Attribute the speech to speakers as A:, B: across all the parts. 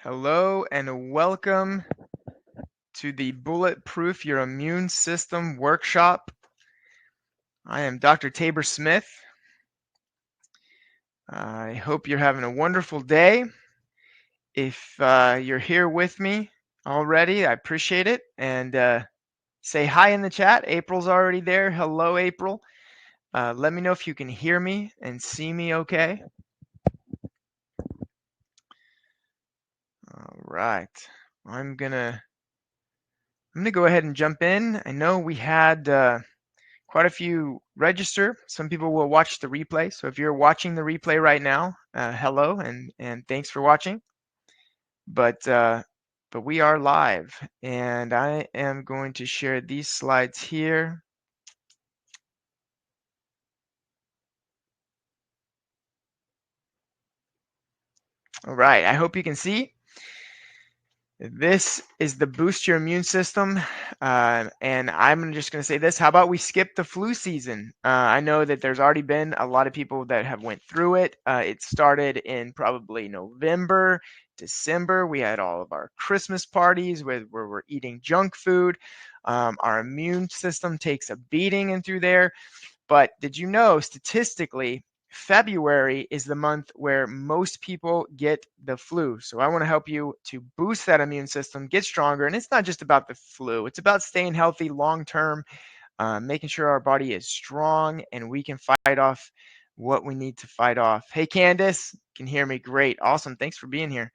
A: Hello and welcome to the Bulletproof Your Immune System workshop. I am Dr. Tabor Smith. I hope you're having a wonderful day. If you're here with me already, I appreciate it. And say hi in the chat. April's already there. Hello, April. Let me know if you can hear me and see me okay. All right. I'm gonna go ahead and jump in. I know we had quite a few register. Some people will watch the replay. So if you're watching the replay right now, hello and thanks for watching. But we are live, and I am going to share these slides here. All right, I hope you can see. This is the Boost Your Immune System, and I'm just going to say this. How about we skip the flu season? I know that there's already been a lot of people that have went through it. It started in probably November, December. We had all of our Christmas parties where we're eating junk food. Our immune system takes a beating in through there. But did you know statistically, February is the month where most people get the flu. So I want to help you to boost that immune system, get stronger. And it's not just about the flu, it's about staying healthy long term, making sure our body is strong and we can fight off what we need to fight off. Hey, Candace, can hear me? Great. Awesome. Thanks for being here.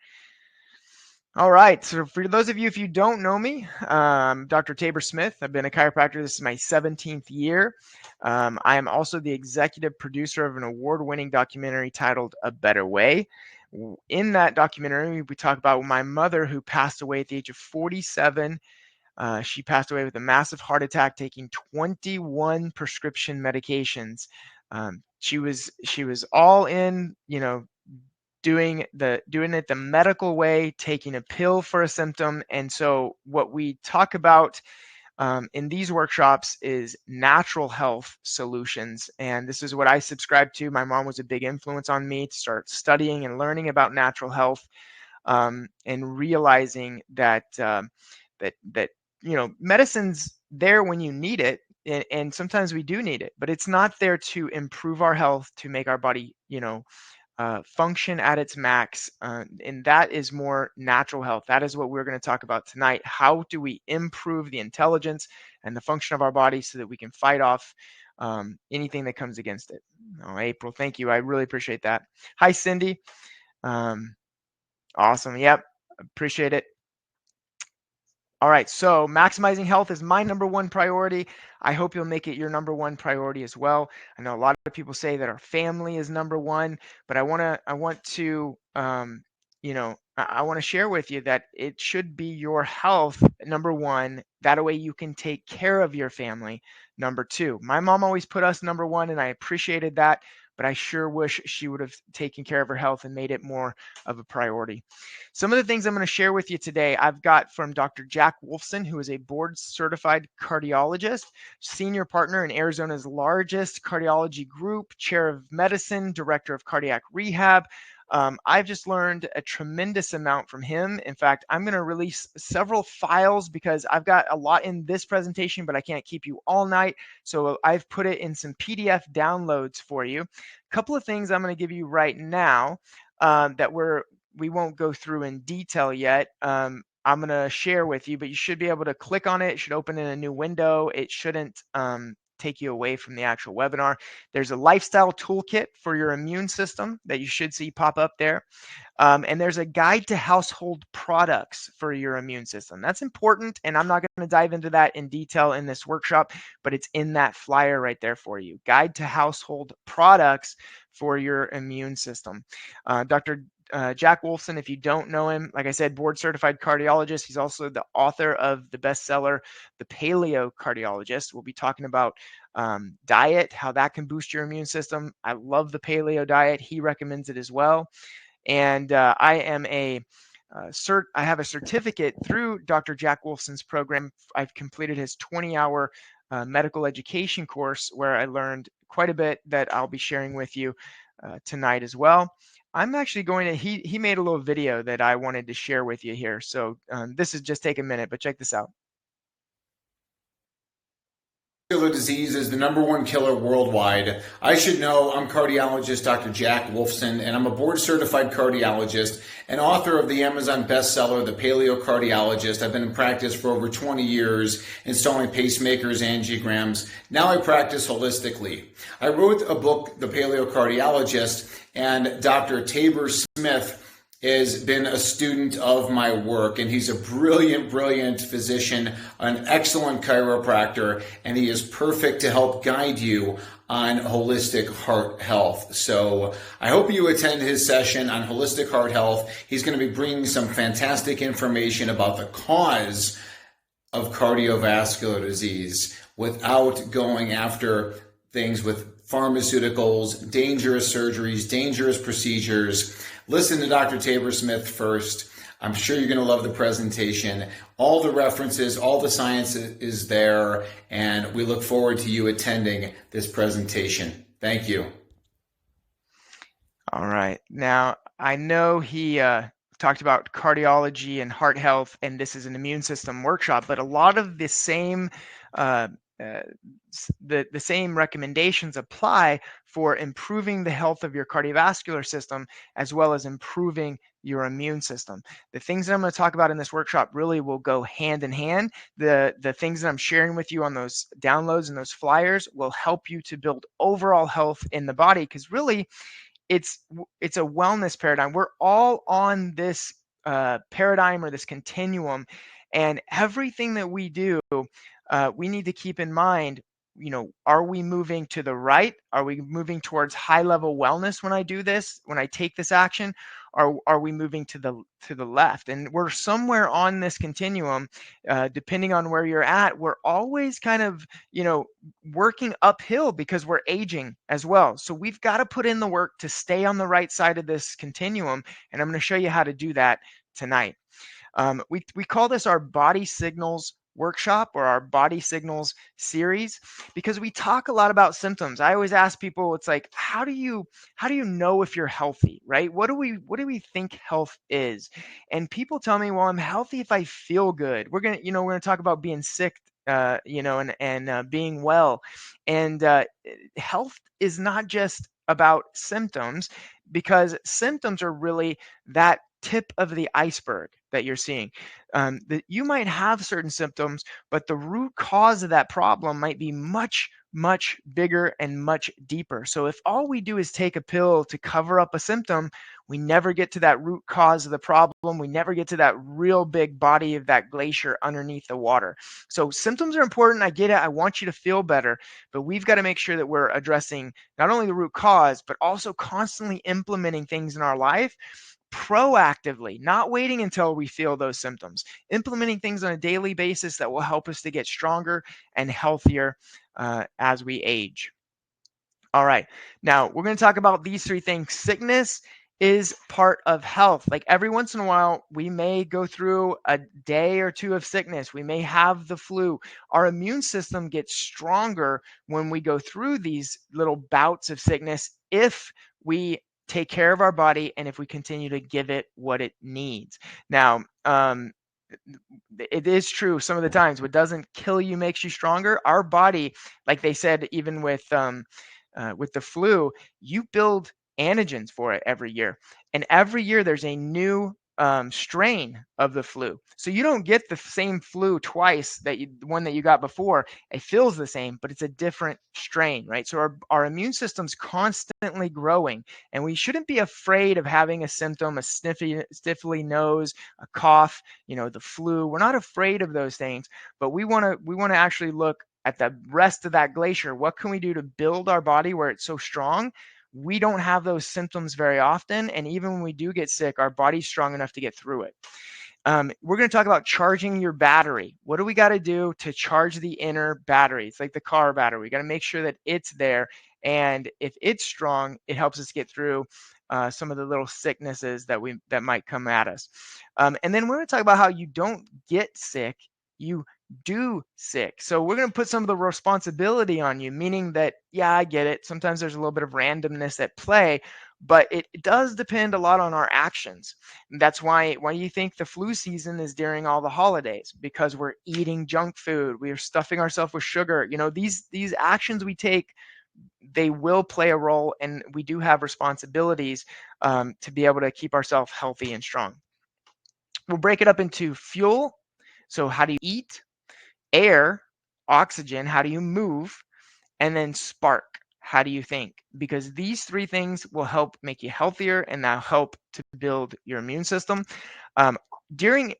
A: All right. So for those of you, if you don't know me, Dr. Tabor Smith. I've been a chiropractor. This is my 17th year. I am also the executive producer of an award-winning documentary titled A Better Way. In that documentary, we talk about my mother who passed away at the age of 47. She passed away with a massive heart attack, taking 21 prescription medications. She was all in, doing it the medical way, taking a pill for a symptom. And so what we talk about in these workshops is natural health solutions. And this is what I subscribe to. My mom was a big influence on me to start studying and learning about natural health, and realizing that medicine's there when you need it. And sometimes we do need it, but it's not there to improve our health, to make our body, function at its max. And that is more natural health. That is what we're going to talk about tonight. How do we improve the intelligence and the function of our body so that we can fight off anything that comes against it? Oh, April, thank you. I really appreciate that. Hi, Cindy. Awesome. Yep. Appreciate it. All right, so maximizing health is my number one priority. I hope you'll make it your number one priority as well. I know a lot of people say that our family is number one, but I want to, I want to share with you that it should be your health number one. That way you can take care of your family number two. My mom always put us number one, and I appreciated that, but I sure wish she would have taken care of her health and made it more of a priority. Some of the things I'm going to share with you today, I've got from Dr. Jack Wolfson, who is a board certified cardiologist, senior partner in Arizona's largest cardiology group, chair of medicine, director of cardiac rehab. I've just learned a tremendous amount from him. In fact, I'm going to release several files because I've got a lot in this presentation, but I can't keep you all night. So I've put it in some PDF downloads for you. A couple of things I'm going to give you right now that we won't go through in detail yet. I'm going to share with you, but you should be able to click on it. It should open in a new window. It shouldn't take you away from the actual webinar. There's a lifestyle toolkit for your immune system that you should see pop up there. And there's a guide to household products for your immune system. That's important, and I'm not going to dive into that in detail in this workshop, but it's in that flyer right there for you. Guide to household products for your immune system. Dr. Jack Wolfson, if you don't know him, like I said, board certified cardiologist. He's also the author of the bestseller, The Paleo Cardiologist. We'll be talking about diet, how that can boost your immune system. I love the paleo diet. He recommends it as well. And I have a certificate through Dr. Jack Wolfson's program. I've completed his 20-hour medical education course where I learned quite a bit that I'll be sharing with you tonight as well. I'm actually going to he made a little video that I wanted to share with you here. So this is just take a minute, but check this out.
B: Vascular disease is the number one killer worldwide. I should know. I'm cardiologist Dr. Jack Wolfson, and I'm a board certified cardiologist and author of the Amazon bestseller, The Paleo Cardiologist. I've been in practice for over 20 years, installing pacemakers, angiograms. Now I practice holistically. I wrote a book, The Paleo Cardiologist, and Dr. Tabor Smith has been a student of my work, and he's a brilliant physician, an excellent chiropractor, and he is perfect to help guide you on holistic heart health. So I hope you attend his session on holistic heart health. He's going to be bringing some fantastic information about the cause of cardiovascular disease without going after things with pharmaceuticals, dangerous surgeries, dangerous procedures. Listen to Dr. Tabor Smith first. I'm sure you're going to love the presentation. All the references, all the science is there, and we look forward to you attending this presentation. Thank you.
A: All right. Now, I know he talked about cardiology and heart health, and this is an immune system workshop, but a lot of the same uh, the same recommendations apply for improving the health of your cardiovascular system as well as improving your immune system. The things that I'm going to talk about in this workshop really will go hand in hand. The things that I'm sharing with you on those downloads and those flyers will help you to build overall health in the body, because really it's a wellness paradigm. We're all on this paradigm or this continuum, and everything that we do, we need to keep in mind, are we moving to the right? Are we moving towards high level wellness when I do this, when I take this action? Are we moving to the left? And we're somewhere on this continuum, depending on where you're at. We're always kind of, working uphill because we're aging as well. So we've got to put in the work to stay on the right side of this continuum. And I'm going to show you how to do that tonight. We call this our body signals workshop or our body signals series, because we talk a lot about symptoms. I always ask people, it's like, how do you know if you're healthy, right? What do we think health is? And people tell me, well, I'm healthy if I feel good. We're gonna talk about being sick, and being well. And health is not just about symptoms, because symptoms are really that tip of the iceberg that you're seeing. That you might have certain symptoms, but the root cause of that problem might be much, much bigger and much deeper. So if all we do is take a pill to cover up a symptom, we never get to that root cause of the problem. We never get to that real big body of that glacier underneath the water. So symptoms are important. I get it. I want you to feel better, but we've got to make sure that we're addressing not only the root cause, but also constantly implementing things in our life proactively, not waiting until we feel those symptoms, implementing things on a daily basis that will help us to get stronger and healthier as we age. All right, now we're going to talk about these three things. Sickness is part of health. Like every once in a while, we may go through a day or two of sickness. We may have the flu. Our immune system gets stronger when we go through these little bouts of sickness if we take care of our body and if we continue to give it what it needs. Now, it is true some of the times what doesn't kill you makes you stronger. Our body, like they said, even with the flu, you build antigens for it every year. And every year there's a new strain of the flu. So you don't get the same flu twice, the one that you got before. It feels the same, but it's a different strain, right? So our immune system's constantly growing, and we shouldn't be afraid of having a symptom, a sniffly nose, a cough, the flu. We're not afraid of those things, but we want to actually look at the rest of that glacier. What can we do to build our body where it's so strong? We don't have those symptoms very often. And even when we do get sick, our body's strong enough to get through it. We're going to talk about charging your battery. What do we got to do to charge the inner battery? It's like the car battery. We got to make sure that it's there. And if it's strong, it helps us get through some of the little sicknesses that might come at us. And then we're going to talk about how you don't get sick, you do sick. So we're going to put some of the responsibility on you, meaning that, yeah, I get it. Sometimes there's a little bit of randomness at play, but it does depend a lot on our actions. And that's why you think the flu season is during all the holidays, because we're eating junk food, we are stuffing ourselves with sugar. These actions we take, they will play a role, and we do have responsibilities to be able to keep ourselves healthy and strong. We'll break it up into fuel. So how do you eat? Air, oxygen, how do you move? And then spark, how do you think? Because these three things will help make you healthier, and that'll help to build your immune system. Um,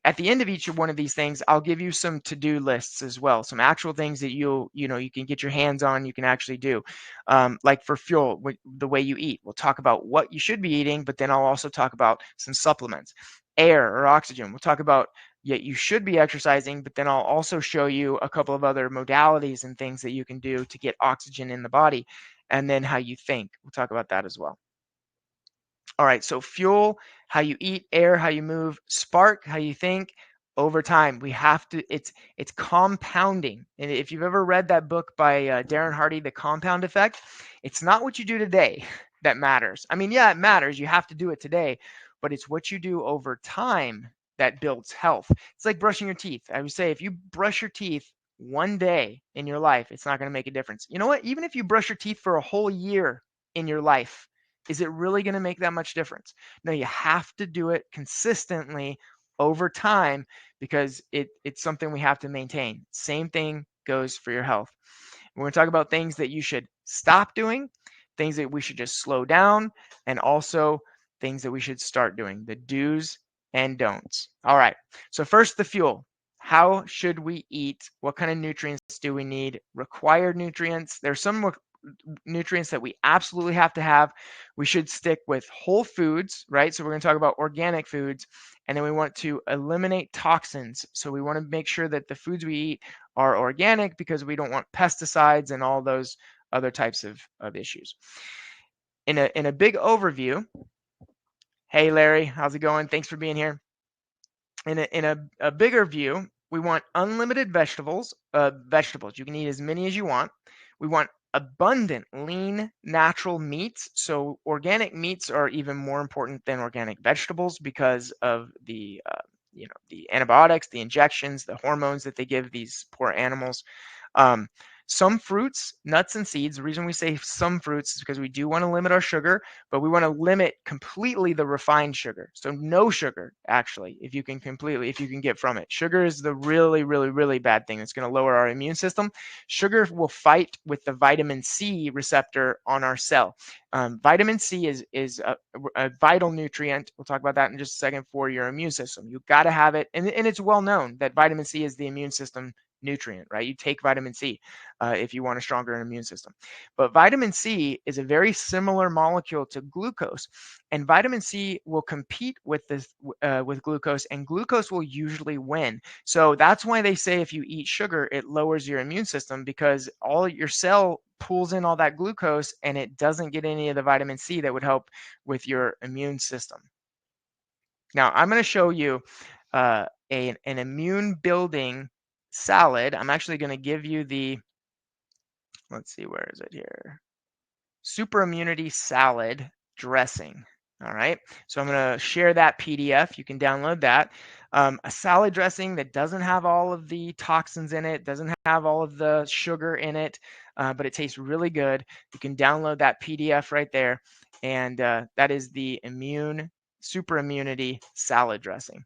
A: at the end of each one of these things, I'll give you some to-do lists as well, some actual things that you can get your hands on, you can actually do. Like for fuel, the way you eat, we'll talk about what you should be eating, but then I'll also talk about some supplements. Air or oxygen, we'll talk about, you should be exercising, but then I'll also show you a couple of other modalities and things that you can do to get oxygen in the body. And then how you think, we'll talk about that as well. All right, so fuel, how you eat; air, how you move; spark, how you think. Over time, we have to, it's compounding. And if you've ever read that book by Darren Hardy, The Compound Effect, it's not what you do today that matters. I mean, yeah, it matters. You have to do it today, but it's what you do over time that builds health. It's like brushing your teeth. I would say if you brush your teeth one day in your life, it's not going to make a difference. You know what? Even if you brush your teeth for a whole year in your life, is it really going to make that much difference? No, you have to do it consistently over time, because it's something we have to maintain. Same thing goes for your health. We're going to talk about things that you should stop doing, things that we should just slow down, and also things that we should start doing, the do's and don'ts. All right. So first, the fuel. How should we eat? What kind of nutrients do we need? Required nutrients. There's some nutrients that we absolutely have to have. We should stick with whole foods, right? So we're going to talk about organic foods, and then we want to eliminate toxins. So we want to make sure that the foods we eat are organic, because we don't want pesticides and all those other types of issues. In a big overview, hey Larry, how's it going? Thanks for being here. In a bigger view, we want unlimited vegetables. Vegetables, you can eat as many as you want. We want abundant, lean, natural meats. So organic meats are even more important than organic vegetables, because of the the antibiotics, the injections, the hormones that they give these poor animals. Um, some fruits, nuts, and seeds. The reason we say some fruits is because we do want to limit our sugar, but we want to limit completely the refined sugar. So no sugar, actually, if you can get from it. Sugar is the really, really, really bad thing that's going to lower our immune system. Sugar will fight with the vitamin C receptor on our cell. Vitamin C is a vital nutrient. We'll talk about that in just a second for your immune system. You've got to have it. And it's well known that vitamin C is the immune system nutrient, right? You take vitamin C if you want a stronger immune system. But vitamin C is a very similar molecule to glucose, and vitamin C will compete with with glucose, and glucose will usually win. So that's why they say if you eat sugar, it lowers your immune system, because all your cell pulls in all that glucose and it doesn't get any of the vitamin C that would help with your immune system. Now, I'm going to show you an immune building salad. I'm actually going to give you let's see, where is it here? Super immunity salad dressing. All right. So I'm going to share that PDF. You can download that. A salad dressing that doesn't have all of the toxins in it, doesn't have all of the sugar in it, but it tastes really good. You can download that PDF right there. And that is the super immunity salad dressing.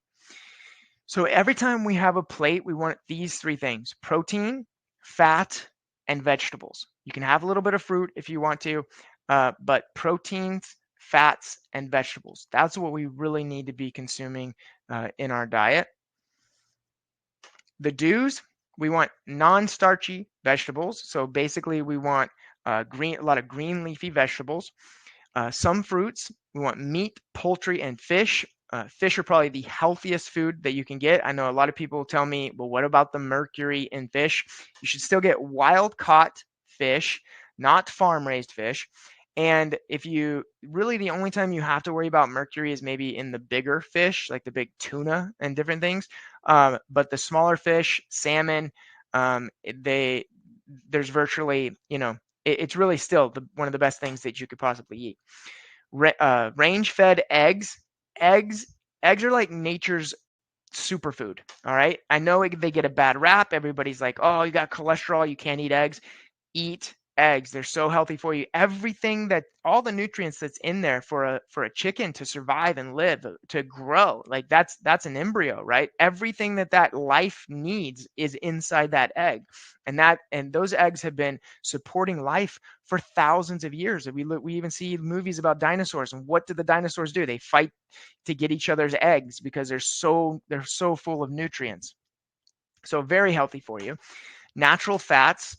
A: So every time we have a plate, we want these three things: protein, fat, and vegetables. You can have a little bit of fruit if you want to, but proteins, fats, and vegetables. That's what we really need to be consuming in our diet. The do's, we want non-starchy vegetables. So basically we want a lot of green leafy vegetables. Some fruits, we want meat, poultry, and fish. Fish are probably the healthiest food that you can get. I know a lot of people tell me, well, what about the mercury in fish? You should still get wild caught fish, not farm raised fish. And the only time you have to worry about mercury is maybe in the bigger fish, like the big tuna and different things. But the smaller fish, salmon, there's virtually, it's really still one of the best things that you could possibly eat. range-fed eggs. Eggs, eggs are like nature's superfood. All right. I know they get a bad rap. Everybody's like, oh, you got cholesterol, you can't eat eggs. Eat eggs. They're so healthy for you. Everything that all the nutrients that's in there for a chicken to survive and live, to grow, like that's an embryo, right? Everything that life needs is inside that egg. And those eggs have been supporting life for thousands of years. We even see movies about dinosaurs, and what did the dinosaurs do? They fight to get each other's eggs because they're so full of nutrients. So very healthy for you. Natural fats,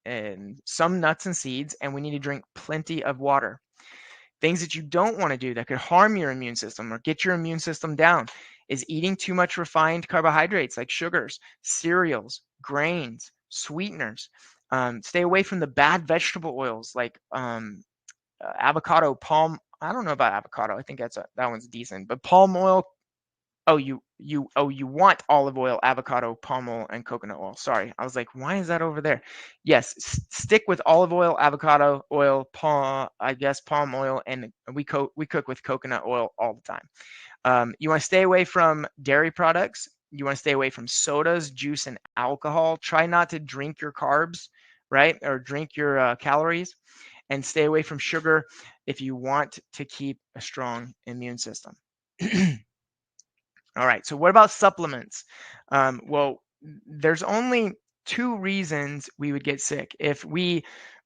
A: and some nuts and seeds, and we need to drink plenty of water. Things that you don't want to do that could harm your immune system or get your immune system down is eating too much refined carbohydrates like sugars, cereals, grains, sweeteners. Stay away from the bad vegetable oils like avocado, palm. I don't know about avocado. I think that one's decent, but palm oil. Oh, you want olive oil, avocado, palm oil, and coconut oil. Sorry, I was like, why is that over there? Yes, stick with olive oil, avocado oil, palm oil, and we cook with coconut oil all the time. You want to stay away from dairy products. You want to stay away from sodas, juice, and alcohol. Try not to drink your carbs, right, or drink your calories, and stay away from sugar if you want to keep a strong immune system. All right. So what about supplements? Well, there's only two reasons we would get sick: if we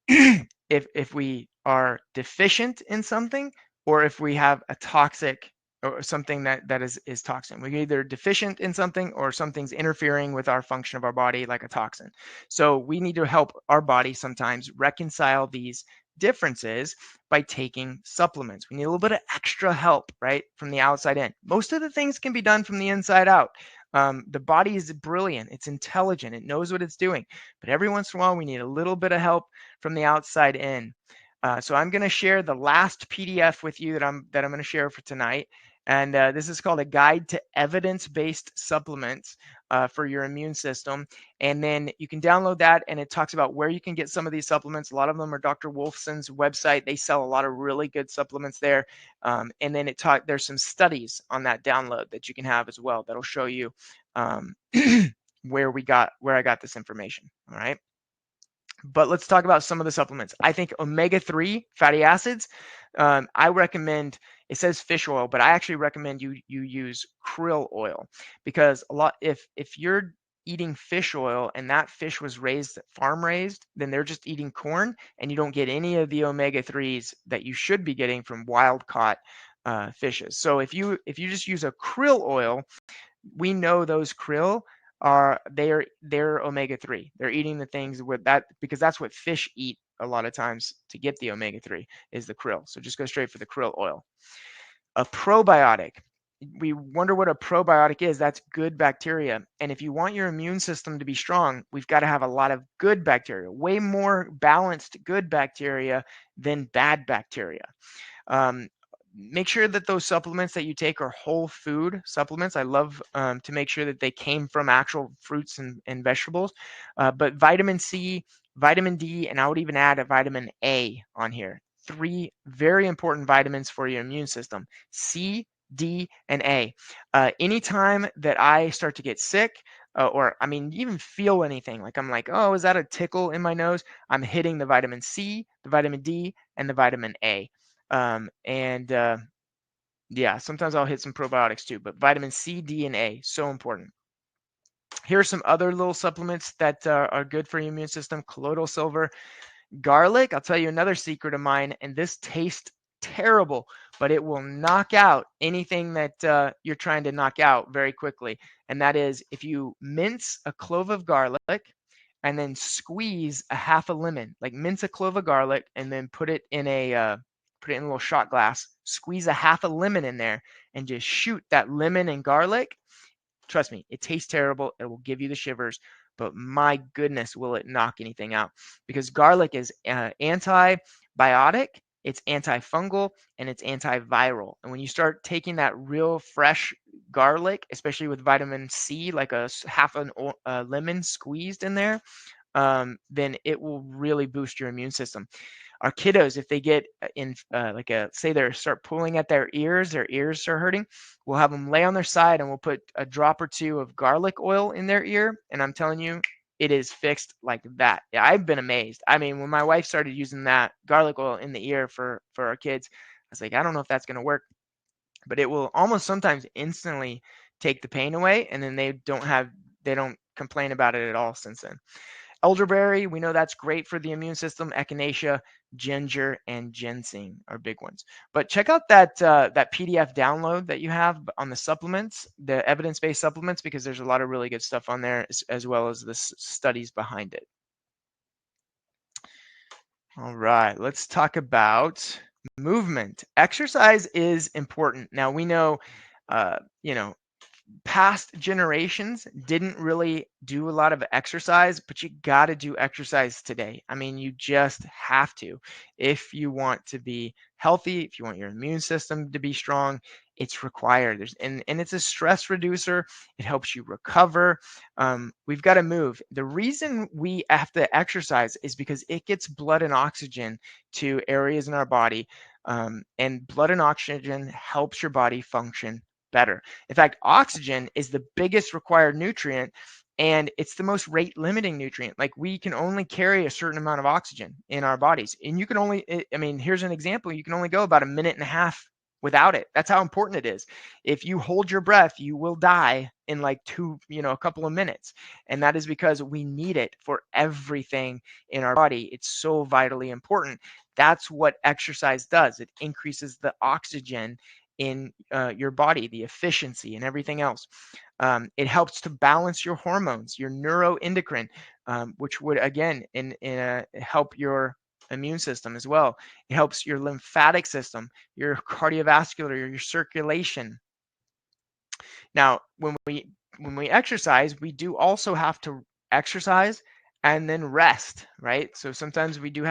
A: if we are deficient in something, or if we have a toxic or something that is toxin. We're either deficient in something or something's interfering with our function of our body, like a toxin. So we need to help our body sometimes reconcile these differences by taking supplements. We need a little bit of extra help, right, from the outside in. Most of the things can be done from the inside out. The body is brilliant. It's intelligent. It knows what it's doing. But every once in a while, we need a little bit of help from the outside in. So I'm going to share the last PDF with you that I'm going to share for tonight. And this is called a guide to evidence-based supplements for your immune system. And then you can download that, and it talks about where you can get some of these supplements. A lot of them are Dr. Wolfson's website. They sell a lot of really good supplements there. And then there's some studies on that download that you can have as well that'll show you where I got this information. All right. But let's talk about some of the supplements. I think omega-3 fatty acids, I recommend, it says fish oil, but I actually recommend you use krill oil, because if you're eating fish oil and that fish was farm raised, then they're just eating corn, and you don't get any of the omega-3s that you should be getting from wild caught fishes. So if you just use a krill oil, we know those krill they're omega-3. They're eating the things with that, because that's what fish eat a lot of times to get the omega-3 is the krill. So just go straight for the krill oil. A probiotic. We wonder what a probiotic is. That's good bacteria. And if you want your immune system to be strong, we've got to have a lot of good bacteria, way more balanced good bacteria than bad bacteria. Make sure that those supplements that you take are whole food supplements. I love to make sure that they came from actual fruits and vegetables. But vitamin C, vitamin D, and I would even add a vitamin A on here. 3 very important vitamins for your immune system: C, D, and A. Anytime that I start to get sick, or I mean, even feel anything, like I'm like, oh, is that a tickle in my nose? I'm hitting the vitamin C, the vitamin D, and the vitamin A. Yeah, sometimes I'll hit some probiotics too, but vitamin C, D, and A, so important. Here are some other little supplements that are good for your immune system: colloidal silver, garlic. I'll tell you another secret of mine, and this tastes terrible, but it will knock out anything that you're trying to knock out very quickly. And that is, if you mince a clove of garlic and then squeeze a half a lemon, like mince a clove of garlic and then put it in a little shot glass, squeeze a half a lemon in there, and just shoot that lemon and garlic. Trust me, it tastes terrible. It will give you the shivers, but my goodness, will it knock anything out? Because garlic is antibiotic, it's antifungal, and it's antiviral. And when you start taking that real fresh garlic, especially with vitamin C, like half a lemon squeezed in there, then it will really boost your immune system. Our kiddos, if they get in like say they start pulling at their ears are hurting, we'll have them lay on their side and we'll put a drop or two of garlic oil in their ear. And I'm telling you, it is fixed like that. Yeah, I've been amazed. I mean, when my wife started using that garlic oil in the ear for our kids, I was like, I don't know if that's going to work, but it will almost sometimes instantly take the pain away, and then they don't complain about it at all since then. Elderberry, we know that's great for the immune system. Echinacea, ginger, and ginseng are big ones. But check out that PDF download that you have on the supplements, the evidence-based supplements, because there's a lot of really good stuff on there, as well as the studies behind it. All right, let's talk about movement. Exercise is important. Now we know, you know, past generations didn't really do a lot of exercise, but you got to do exercise today. I mean, you just have to. If you want to be healthy, if you want your immune system to be strong, it's required. And it's a stress reducer. It helps you recover. We've got to move. The reason we have to exercise is because it gets blood and oxygen to areas in our body. And blood and oxygen helps your body function better. In fact, oxygen is the biggest required nutrient, and it's the most rate limiting nutrient. Like, we can only carry a certain amount of oxygen in our bodies. And you can only, I mean, here's an example. You can only go about a minute and a half without it. That's how important it is. If you hold your breath, you will die in like a couple of minutes. And that is because we need it for everything in our body. It's so vitally important. That's what exercise does. It increases the oxygen in your body, the efficiency and everything else. It helps to balance your hormones, your neuroendocrine, which would again help your immune system as well. It helps your lymphatic system, your cardiovascular, your circulation. Now, when we exercise, we do also have to exercise and then rest, right? So sometimes we do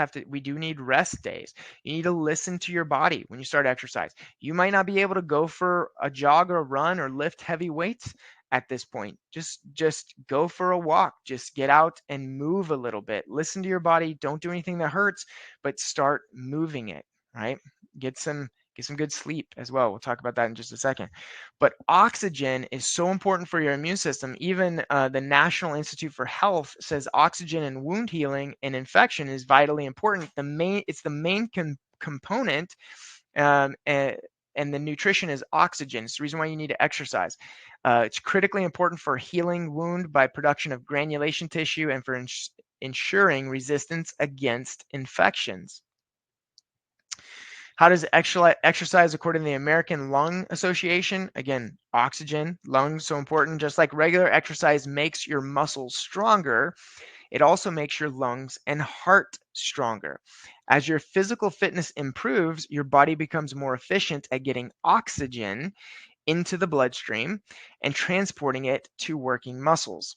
A: need rest days. You need to listen to your body when you start exercise. You might not be able to go for a jog or a run or lift heavy weights at this point. Just go for a walk. Just get out and move a little bit. Listen to your body. Don't do anything that hurts, but start moving it, right? Get some good sleep as well. We'll talk about that in just a second. But oxygen is so important for your immune system. Even the National Institute for Health says oxygen in wound healing and infection is vitally important. It's the main component, and the nutrition is oxygen. It's the reason why you need to exercise. It's critically important for healing wound by production of granulation tissue and for ensuring resistance against infections. How does exercise according to the American Lung Association? Again, oxygen, lungs, so important. Just like regular exercise makes your muscles stronger, it also makes your lungs and heart stronger. As your physical fitness improves, your body becomes more efficient at getting oxygen into the bloodstream and transporting it to working muscles.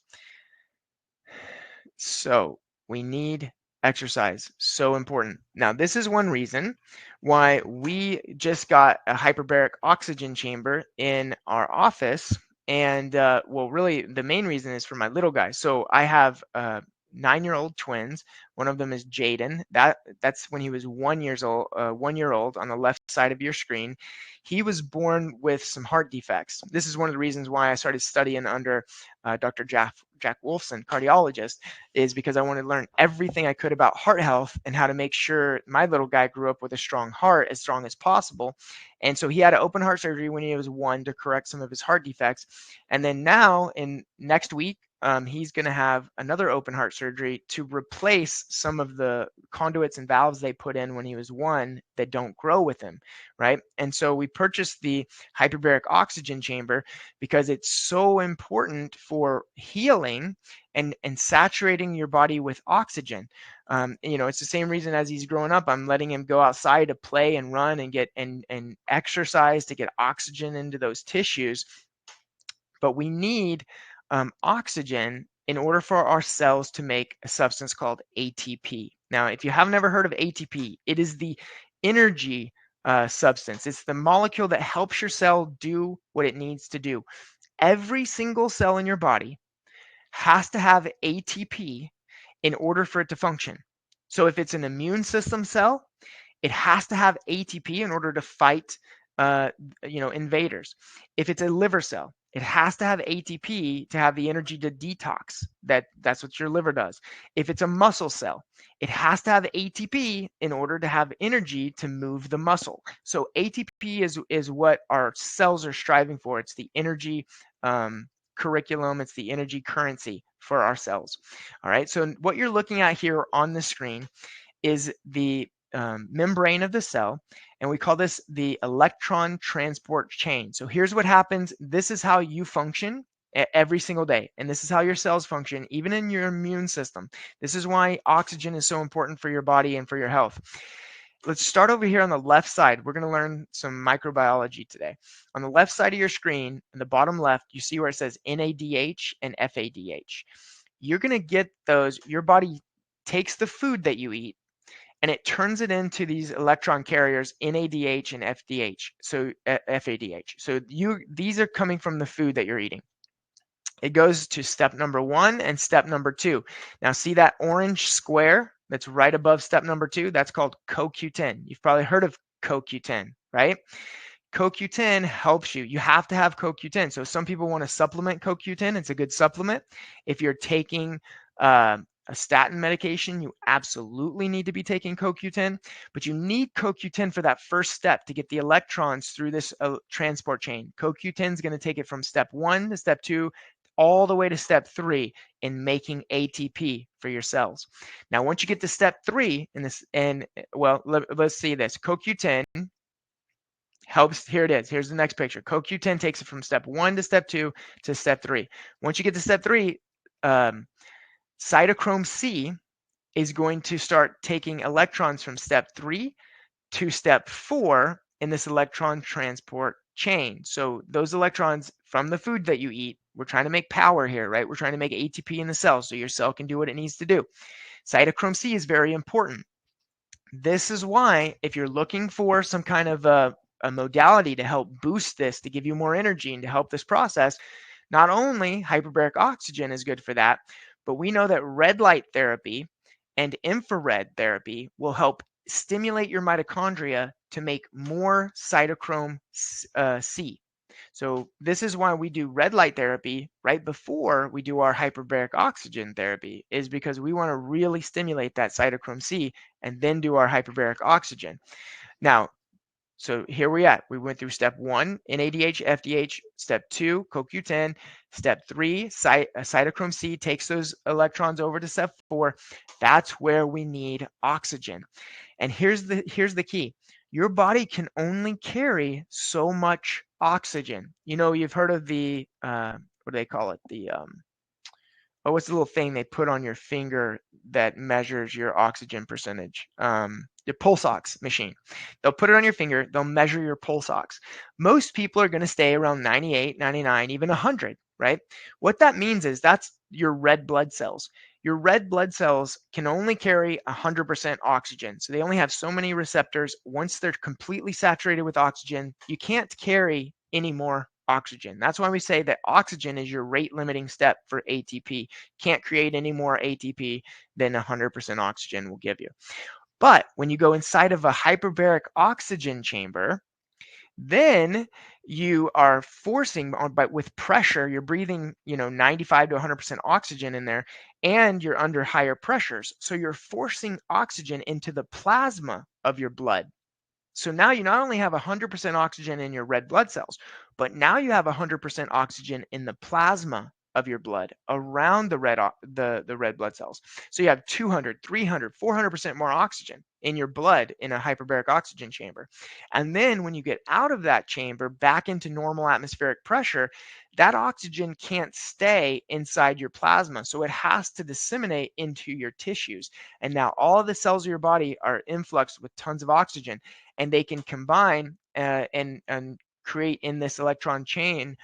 A: So we need exercise. So important. Now, this is one reason why we just got a hyperbaric oxygen chamber in our office. And really, the main reason is for my little guy. So I have 9-year-old twins. One of them is Jaden. That's when he was 1 year old on the left side of your screen. He was born with some heart defects. This is one of the reasons why I started studying under Dr. Jack Wolfson, cardiologist, is because I wanted to learn everything I could about heart health and how to make sure my little guy grew up with a strong heart, as strong as possible. And so he had an open heart surgery when he was 1 to correct some of his heart defects. And then now, in next week, he's going to have another open heart surgery to replace some of the conduits and valves they put in when he was 1 that don't grow with him, right? And so we purchased the hyperbaric oxygen chamber because it's so important for healing and saturating your body with oxygen. It's the same reason as he's growing up, I'm letting him go outside to play and run and get and exercise to get oxygen into those tissues. But we need oxygen in order for our cells to make a substance called ATP. Now, if you have never heard of ATP, it is the energy substance. It's the molecule that helps your cell do what it needs to do. Every single cell in your body has to have ATP in order for it to function. So if it's an immune system cell, it has to have ATP in order to fight, invaders. If it's a liver cell, it has to have ATP to have the energy to detox. That's what your liver does. If it's a muscle cell, it has to have ATP in order to have energy to move the muscle. So ATP is what our cells are striving for. It's the energy curriculum. It's the energy currency for our cells. All right. So what you're looking at here on the screen is the membrane of the cell, and we call this the electron transport chain. So here's what happens. This is how you function every single day, and this is how your cells function, even in your immune system. This is why oxygen is so important for your body and for your health. Let's start over here on the left side. We're going to learn some microbiology today. On the left side of your screen, in the bottom left, you see where it says NADH and FADH. You're going to get those. Your body takes the food that you eat and it turns it into these electron carriers, NADH and FDH, so FADH. So these are coming from the food that you're eating. It goes to step number 1 and step number 2. Now see that orange square that's right above step number 2? That's called CoQ10. You've probably heard of CoQ10, right? CoQ10 helps you. You have to have CoQ10. So some people want to supplement CoQ10. It's a good supplement. If you're taking a statin medication, you absolutely need to be taking CoQ10, but you need CoQ10 for that first step to get the electrons through this transport chain. CoQ10 is going to take it from step 1 to step 2, all the way to step 3 in making ATP for your cells. Now, once you get to step 3 in this, let's see this. CoQ10 helps. Here it is. Here's the next picture. CoQ10 takes it from step 1 to step 2 to step 3. Once you get to step 3, cytochrome C is going to start taking electrons from step 3 to step 4 in this electron transport chain. So those electrons from the food that you eat, we're trying to make power here, right? We're trying to make ATP in the cell so your cell can do what it needs to do. Cytochrome C is very important. This is why if you're looking for some kind of a modality to help boost this, to give you more energy and to help this process, not only hyperbaric oxygen is good for that, but we know that red light therapy and infrared therapy will help stimulate your mitochondria to make more cytochrome C. So this is why we do red light therapy right before we do our hyperbaric oxygen therapy, is because we want to really stimulate that cytochrome C and then do our hyperbaric oxygen. Now, so here we at. We went through step 1, NADH, FDH, step 2, CoQ10, step 3, cytochrome C takes those electrons over to step 4. That's where we need oxygen. And here's the key. Your body can only carry so much oxygen. You know, you've heard of the, what do they call it? What's the little thing they put on your finger that measures your oxygen percentage? The pulse ox machine. They'll put it on your finger. They'll measure your pulse ox. Most people are going to stay around 98, 99, even 100, right? What that means is that's your red blood cells. Your red blood cells can only carry 100% oxygen. So they only have so many receptors. Once they're completely saturated with oxygen, you can't carry any more oxygen. That's why we say that oxygen is your rate limiting step for ATP. Can't create any more ATP than 100% oxygen will give you. But when you go inside of a hyperbaric oxygen chamber, then you are forcing, but with pressure, you're breathing, 95 to 100% oxygen in there, and you're under higher pressures. So you're forcing oxygen into the plasma of your blood. So now you not only have 100% oxygen in your red blood cells, but now you have 100% oxygen in the plasma of your blood around the red blood cells. So you have 200, 300, 400% more oxygen in your blood in a hyperbaric oxygen chamber. And then when you get out of that chamber back into normal atmospheric pressure, that oxygen can't stay inside your plasma. So it has to disseminate into your tissues. And now all of the cells of your body are influxed with tons of oxygen, and they can combine and create in this electron chain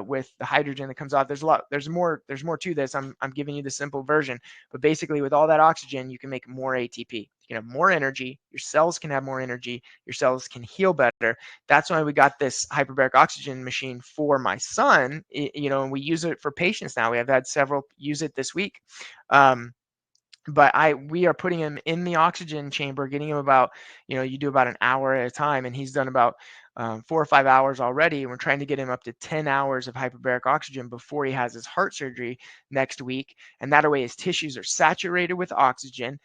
A: with the hydrogen that comes off. There's more to this. I'm giving you the simple version, but basically with all that oxygen, you can make more ATP. You can have more energy. Your cells can have more energy. Your cells can heal better. That's why we got this hyperbaric oxygen machine for my son, and we use it for patients now. We have had several use it this week. but we are putting him in the oxygen chamber, getting him about, you do about an hour at a time, and he's done about 4 or 5 hours already. And we're trying to get him up to 10 hours of hyperbaric oxygen before he has his heart surgery next week. And that way his tissues are saturated with oxygen.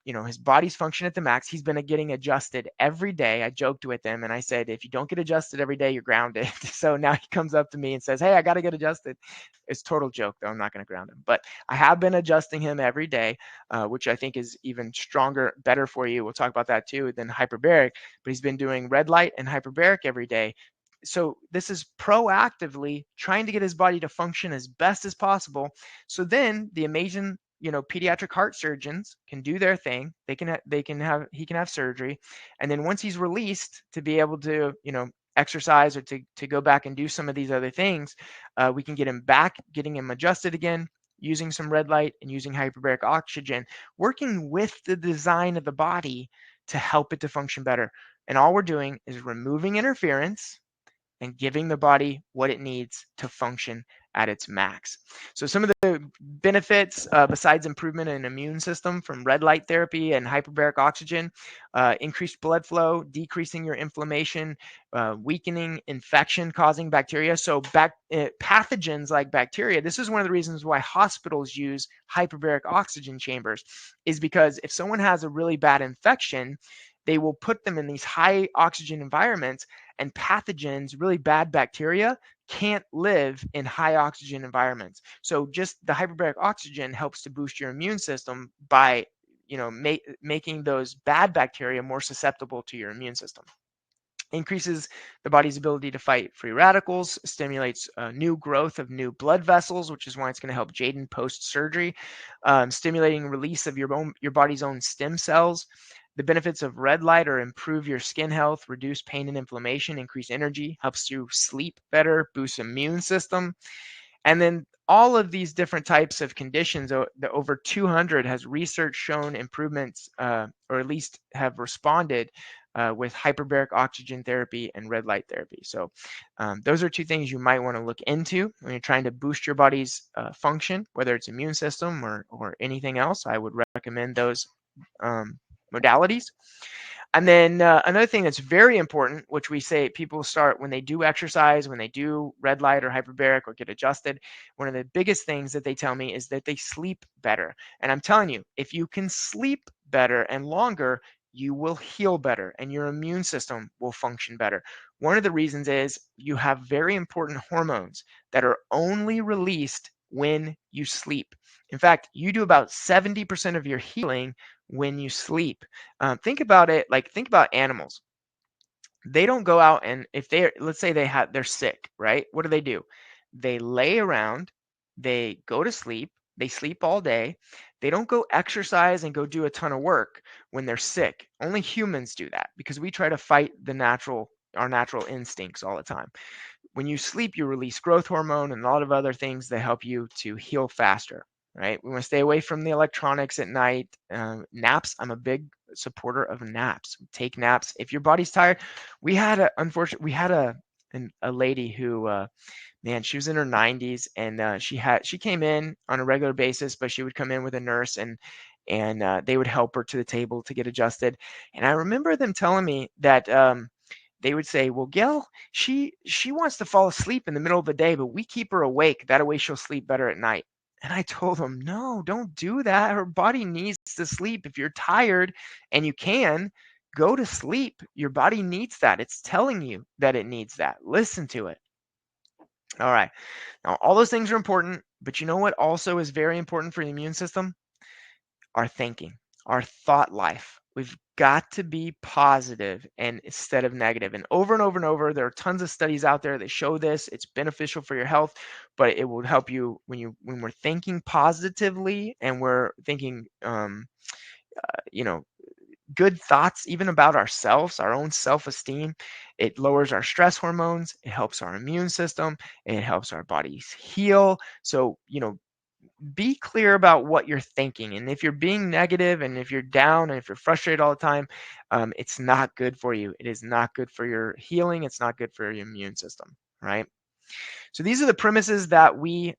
A: His body's function at the max. He's been getting adjusted every day. I joked with him and I said, if you don't get adjusted every day, you're grounded. So now he comes up to me and says, hey, I got to get adjusted. It's a total joke though. I'm not going to ground him, but I have been adjusting him every day, which I think is even stronger, better for you. We'll talk about that too than hyperbaric, but he's been doing red light and hyperbaric every day. So this is proactively trying to get his body to function as best as possible. So then the amazing, pediatric heart surgeons can do their thing. He can have surgery. And then once he's released to be able to, exercise or to go back and do some of these other things, we can get him back, getting him adjusted again, using some red light and using hyperbaric oxygen, working with the design of the body to help it to function better. And all we're doing is removing interference and giving the body what it needs to function at its max. So some of the benefits, besides improvement in immune system from red light therapy and hyperbaric oxygen, increased blood flow, decreasing your inflammation, weakening infection-causing bacteria. So pathogens like bacteria, this is one of the reasons why hospitals use hyperbaric oxygen chambers, is because if someone has a really bad infection, they will put them in these high oxygen environments, and pathogens, really bad bacteria, can't live in high oxygen environments. So just the hyperbaric oxygen helps to boost your immune system by, making those bad bacteria more susceptible to your immune system. Increases the body's ability to fight free radicals, stimulates new growth of new blood vessels, which is why it's going to help Jaden post-surgery, stimulating release of your body's own stem cells. The benefits of red light are improve your skin health, reduce pain and inflammation, increase energy, helps you sleep better, boosts immune system. And then all of these different types of conditions, the over 200 has research shown improvements, or at least have responded with hyperbaric oxygen therapy and red light therapy. So those are two things you might want to look into when you're trying to boost your body's function, whether it's immune system or anything else. I would recommend those modalities. And then another thing that's very important, which we say people start when they do exercise, when they do red light or hyperbaric or get adjusted, one of the biggest things that they tell me is that they sleep better. And I'm telling you, if you can sleep better and longer, you will heal better and your immune system will function better. One of the reasons is you have very important hormones that are only released when you sleep. In fact, you do about 70% of your healing when you sleep. Think about it, think about animals. They don't go out, and if let's say they're sick, right? What do? They lay around, they go to sleep, they sleep all day. They don't go exercise and go do a ton of work when they're sick. Only humans do that because we try to fight our natural instincts all the time. When you sleep, you release growth hormone and a lot of other things that help you to heal faster, right? We want to stay away from the electronics at night. Naps, I'm a big supporter of naps. Take naps. If your body's tired, we had a lady who, man, she was in her 90s, and she came in on a regular basis, but she would come in with a nurse, and they would help her to the table to get adjusted. And I remember them telling me that they would say, well, Gail, she wants to fall asleep in the middle of the day, but we keep her awake. That way she'll sleep better at night. And I told them, no, don't do that. Her body needs to sleep. If you're tired and you can, go to sleep. Your body needs that. It's telling you that it needs that. Listen to it. All right. Now, all those things are important, but you know what also is very important for the immune system? Our thinking, our thought life. We've got to be positive and instead of negative. And over and over and over, there are tons of studies out there that show this. It's beneficial for your health, but it will help you when we're thinking positively and we're thinking, good thoughts, even about ourselves, our own self-esteem. It lowers our stress hormones. It helps our immune system. It helps our bodies heal. So, be clear about what you're thinking. And if you're being negative and if you're down and if you're frustrated all the time, it's not good for you. It is not good for your healing. It's not good for your immune system, right? So these are the premises that we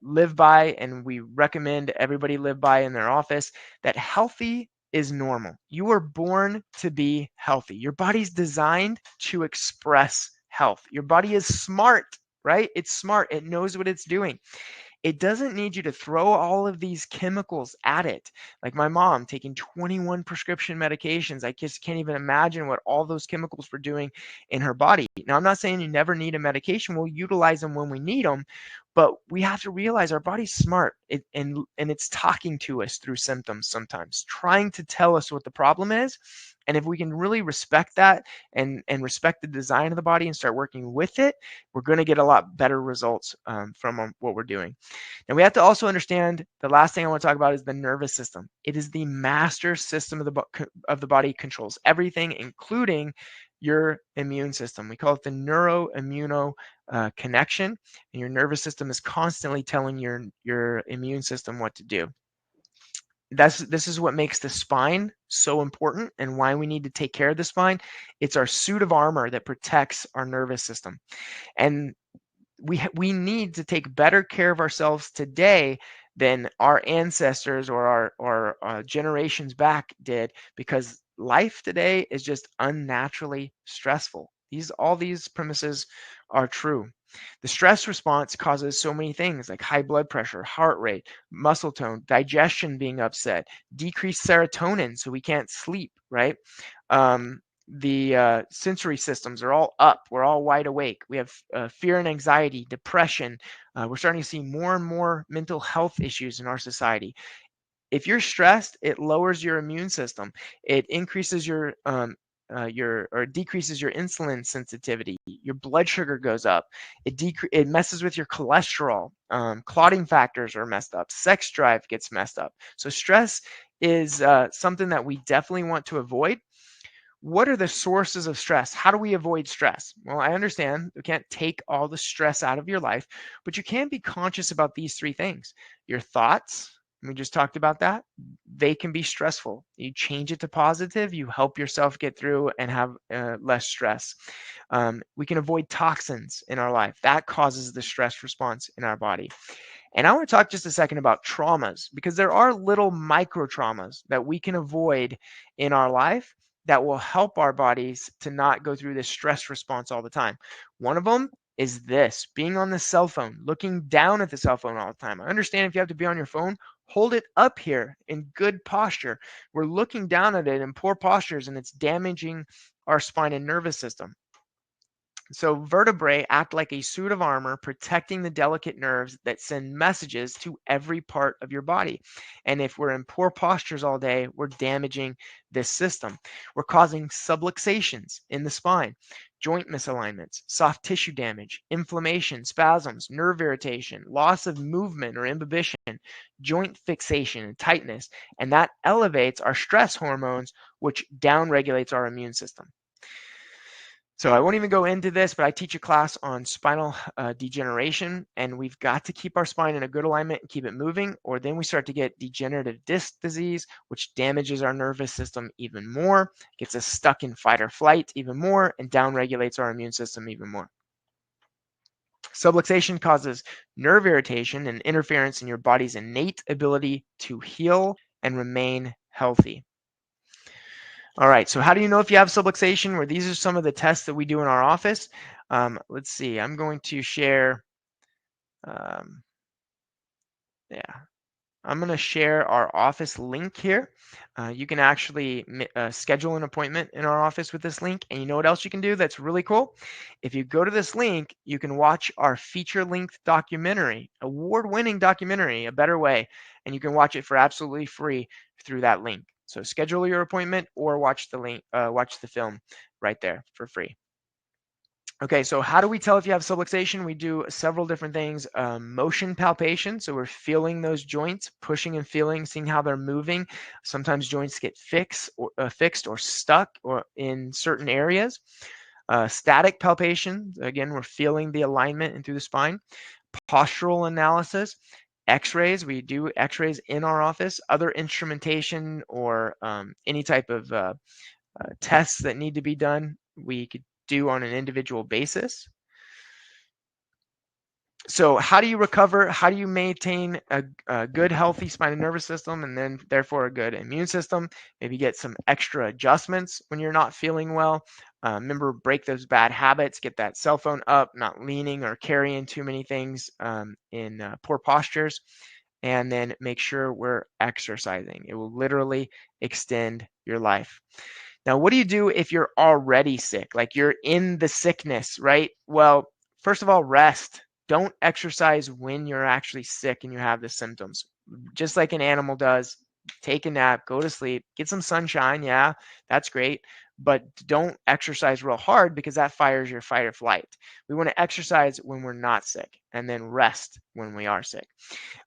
A: live by, and we recommend everybody live by in their office, that healthy is normal. You are born to be healthy. Your body's designed to express health. Your body is smart, right? It's smart. It knows what it's doing. It doesn't need you to throw all of these chemicals at it. Like my mom taking 21 prescription medications. I just can't even imagine what all those chemicals were doing in her body. Now, I'm not saying you never need a medication. We'll utilize them when we need them, but we have to realize our body's smart, and it's talking to us through symptoms sometimes, trying to tell us what the problem is. And if we can really respect that and respect the design of the body and start working with it, we're going to get a lot better results from what we're doing. And we have to also understand, the last thing I want to talk about is the nervous system. It is the master system of the body, controls everything, including your immune system. We call it the neuroimmuno connection, and your nervous system is constantly telling your immune system what to do. This is what makes the spine so important and why we need to take care of the spine. It's our suit of armor that protects our nervous system. And we need to take better care of ourselves today than our ancestors or our generations back did, because life today is just unnaturally stressful. All these premises are true. The stress response causes so many things like high blood pressure, heart rate, muscle tone, digestion being upset, decreased serotonin, so we can't sleep, right? The sensory systems are all up. We're all wide awake. We have fear and anxiety, depression. We're starting to see more and more mental health issues in our society. If you're stressed, it lowers your immune system. It increases or decreases your insulin sensitivity. Your blood sugar goes up. It messes with your cholesterol. Clotting factors are messed up. Sex drive gets messed up. So stress is something that we definitely want to avoid. What are the sources of stress? How do we avoid stress? Well, I understand you can't take all the stress out of your life, but you can be conscious about these three things. Your thoughts, we just talked about that. They can be stressful. You change it to positive, you help yourself get through and have less stress. We can avoid toxins in our life. That causes the stress response in our body. And I want to talk just a second about traumas, because there are little micro traumas that we can avoid in our life that will help our bodies to not go through this stress response all the time. One of them is this: being on the cell phone, looking down at the cell phone all the time. I understand if you have to be on your phone, hold it up here in good posture. We're looking down at it in poor postures, and it's damaging our spine and nervous system. So vertebrae act like a suit of armor, protecting the delicate nerves that send messages to every part of your body. And if we're in poor postures all day, we're damaging this system. We're causing subluxations in the spine, joint misalignments, soft tissue damage, inflammation, spasms, nerve irritation, loss of movement or imbibition, joint fixation and tightness. And that elevates our stress hormones, which downregulates our immune system. So I won't even go into this, but I teach a class on spinal degeneration, and we've got to keep our spine in a good alignment and keep it moving, or then we start to get degenerative disc disease, which damages our nervous system even more, gets us stuck in fight or flight even more, and downregulates our immune system even more. Subluxation causes nerve irritation and interference in your body's innate ability to heal and remain healthy. All right, so how do you know if you have subluxation? Well, these are some of the tests that we do in our office. Let's see, I'm going to share, um, yeah, I'm going to share our office link here. You can actually schedule an appointment in our office with this link. And you know what else you can do that's really cool? If you go to this link, you can watch our feature-length documentary, award-winning documentary, A Better Way, and you can watch it for absolutely free through that link. So schedule your appointment or watch the link, watch the film right there for free. Okay, so how do we tell if you have subluxation? We do several different things. Motion palpation, so we're feeling those joints, pushing and feeling, seeing how they're moving. Sometimes joints get fixed or stuck or in certain areas. Static palpation, again, we're feeling the alignment and through the spine. Postural analysis. X-rays, we do X-rays in our office. Other instrumentation or any type of tests that need to be done, we could do on an individual basis. So how do you recover? How do you maintain a good, healthy spinal nervous system and then therefore a good immune system? Maybe get some extra adjustments when you're not feeling well. Remember, break those bad habits. Get that cell phone up, not leaning or carrying too many things in poor postures. And then make sure we're exercising. It will literally extend your life. Now, what do you do if you're already sick? Like you're in the sickness, right? Well, first of all, rest. Don't exercise when you're actually sick and you have the symptoms. Just like an animal does, take a nap, go to sleep, get some sunshine. Yeah, that's great. But don't exercise real hard because that fires your fight or flight. We want to exercise when we're not sick and then rest when we are sick.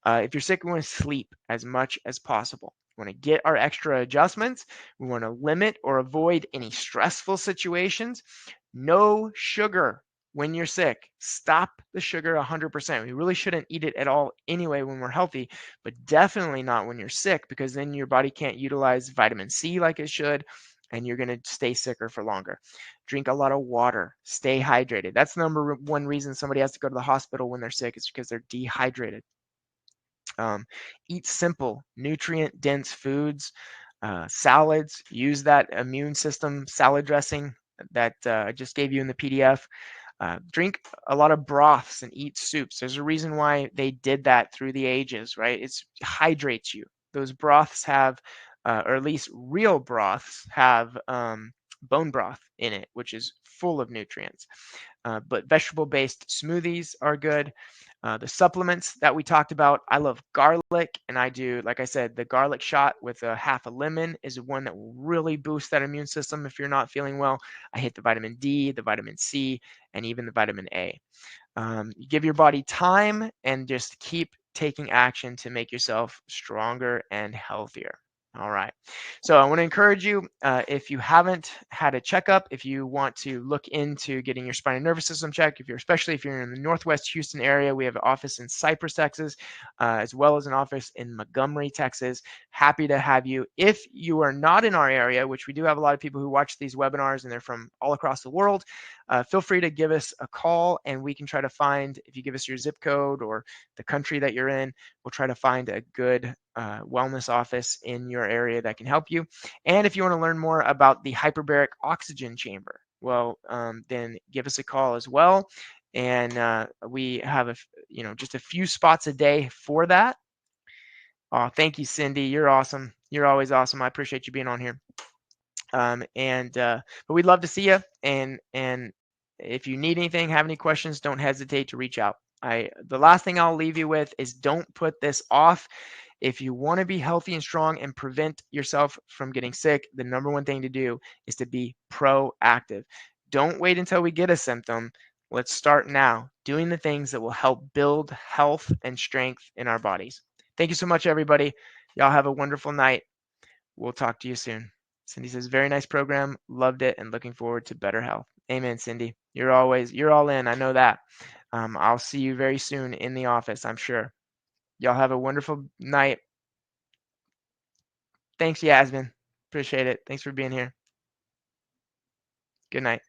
A: If you're sick, we want to sleep as much as possible. We want to get our extra adjustments. We want to limit or avoid any stressful situations. No sugar when you're sick. Stop the sugar 100%. We really shouldn't eat it at all anyway when we're healthy, but definitely not when you're sick because then your body can't utilize vitamin C like it should and you're going to stay sicker for longer. Drink a lot of water. Stay hydrated. That's the number one reason somebody has to go to the hospital when they're sick is because they're dehydrated. Eat simple, nutrient dense foods, salads. Use that immune system salad dressing that I just gave you in the PDF. Drink a lot of broths and eat soups. There's a reason why they did that through the ages, right? It hydrates you. Those broths have, or at least real broths have bone broth in it, which is full of nutrients. But vegetable-based smoothies are good. The supplements that we talked about, I love garlic, and I do, like I said, the garlic shot with a half a lemon is one that will really boost that immune system if you're not feeling well. I hit the vitamin D, the vitamin C, and even the vitamin A. You give your body time and just keep taking action to make yourself stronger and healthier. All right. So I want to encourage you, if you haven't had a checkup, if you want to look into getting your spinal nervous system checked, especially if you're in the Northwest Houston area, we have an office in Cypress, Texas, as well as an office in Montgomery, Texas. Happy to have you. If you are not in our area, which we do have a lot of people who watch these webinars and they're from all across the world, feel free to give us a call and we can try to find, if you give us your zip code or the country that you're in, we'll try to find a good wellness office in your area that can help you. And if you want to learn more about the hyperbaric oxygen chamber, well, then give us a call as well. And we have just a few spots a day for that. Oh, thank you, Cindy. You're awesome. You're always awesome. I appreciate you being on here. But we'd love to see you. And if you need anything, have any questions, don't hesitate to reach out. The last thing I'll leave you with is don't put this off. If you want to be healthy and strong and prevent yourself from getting sick, the number one thing to do is to be proactive. Don't wait until we get a symptom. Let's start now doing the things that will help build health and strength in our bodies. Thank you so much, everybody. Y'all have a wonderful night. We'll talk to you soon. Cindy says, very nice program. Loved it and looking forward to better health. Amen, Cindy. You're all in. I know that. I'll see you very soon in the office, I'm sure. Y'all have a wonderful night. Thanks, Yasmin. Appreciate it. Thanks for being here. Good night.